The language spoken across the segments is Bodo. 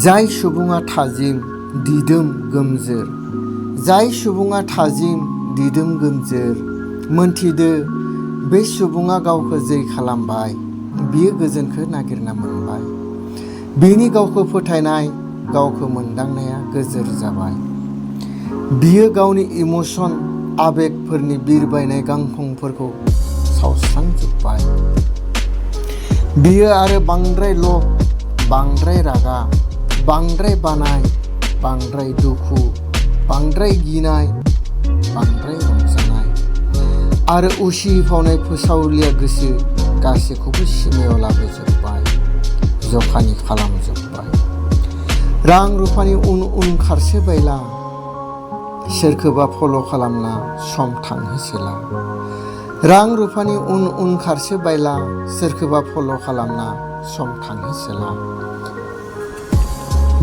जाय सुबुङा थाजिम दिदोम गोमजोर, जाय सुबुङा थाजिम दिदोम गोमजोर, मोनथिदो बे सुबुङा गावखौ जै खालामबाय, बियो गोजोनखौ नागिरना मोनबाय। बिनि गावखौ फोथायनाय, गावखौ मोनदांनाया गोजोर जाबाय। बियो गावनि इमोसन आबेगफोरनि बिरबायनाय गांखंफोरखौ सावस्रांजोब्बाय। बियो आरो बांद्राय लब, बांद्राय रागा, बांद्राय बानाय, बांद्राय दुखु, बांद्राय गिनाय, बांद्राय रंजानाय आरो उसिफावनाय फोसावलिया गोसो गासैखौबो सिमायाव लाबोजोब्बाय, जखानि खालामजोब्बाय। रां रुफानि उन उन खारसोबायला, सोरखौबा फल' खालामना सम थांहोसोला। रां रुफानि उन उन खारसोबायला, सोरखौबा फल' खालामना सम थांहोसोला।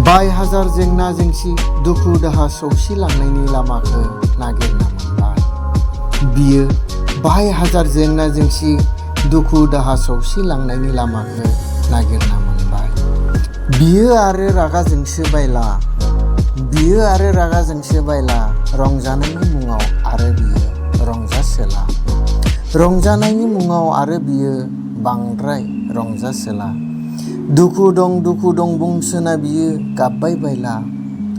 बाय हाजार जेंना जेंसि दुखु दाहा सौसिलांनायनि लामाखौ नागिरना मोनबाय। बियो बाय हाजार जेंना जेंसि दुखु दाहा सौसिलांनायनि लामाखौ नागिरना मोनबाय। बियो आरो रागा जोंसोबायला, बियो आरो रागा जोंसोबायला, रंजानायनि मुङाव आरो बियो रंजासोला। रंजानायनि मुङाव आरो बियो बांद्राय रंजासोला। दुखु दं बुंसोना बियो गाबबाय बायला,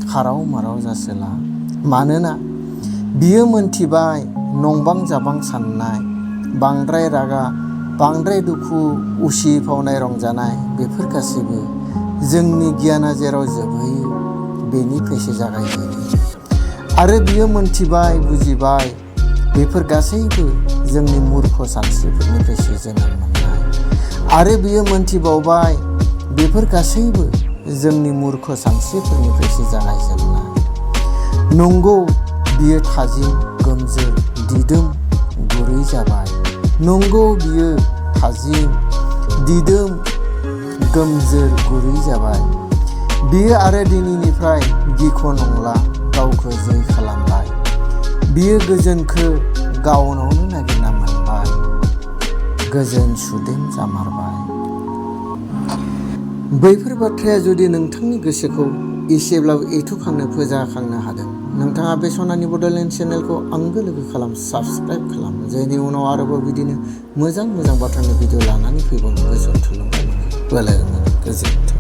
खाराव माराव जासोला। मानोना बियो मोनथिबाय नंबां जाबां साननाय, बांद्राय रागा, बांद्राय दुखु, उसिफावनाय रंजानाय बेफोर गासैबो जोंनि गियाना जेराव जोबहैयो बेनिफ्रायसो जागायजेनो। आरो बियो मोनथिबाय बुजिबाय बेफोर गासैबो जोंनि मुर्ख सानस्रिफोरनिफ्रायसो जोनोम मोननाय। आरो बियो मोनथिबावबाय बेफोर गासैबो जोंनि मुर्ख सानस्रिफोरनिफ्रायसो जागायजेननाय। नंगौ बियो थाजिम गोमजोर दिदोम गुरै जाबाय। नंगौ बियो थाजिम दिदोम गोमजोर गुरै जाबाय। बियो आरो दिनैनिफ्राय गिख' नंला, गावखौ जै खालामबाय। बियो गोजोनखौ गावनावनो नागिरना मोनबाय, गोजोन सुदेम जामारबाय। बैफोर बाथ्राया जुदि नोंथांनि गोसोखौ एसेब्लाबो एथुखांनो फोजाखांनो हादों, नोंथाङा बे सनानि बड'लेण्ड चेनेलखौ आंगो लोगो खालाम, साबस्क्राइब खालाम। जायनि उनाव आरोबाव बिदिनो मोजां बाथ्रानि भिडिअ लानानै फैबावनो गोसोआव थुलुंगा मोनो, बोलो मोनो। गोजोन्थों।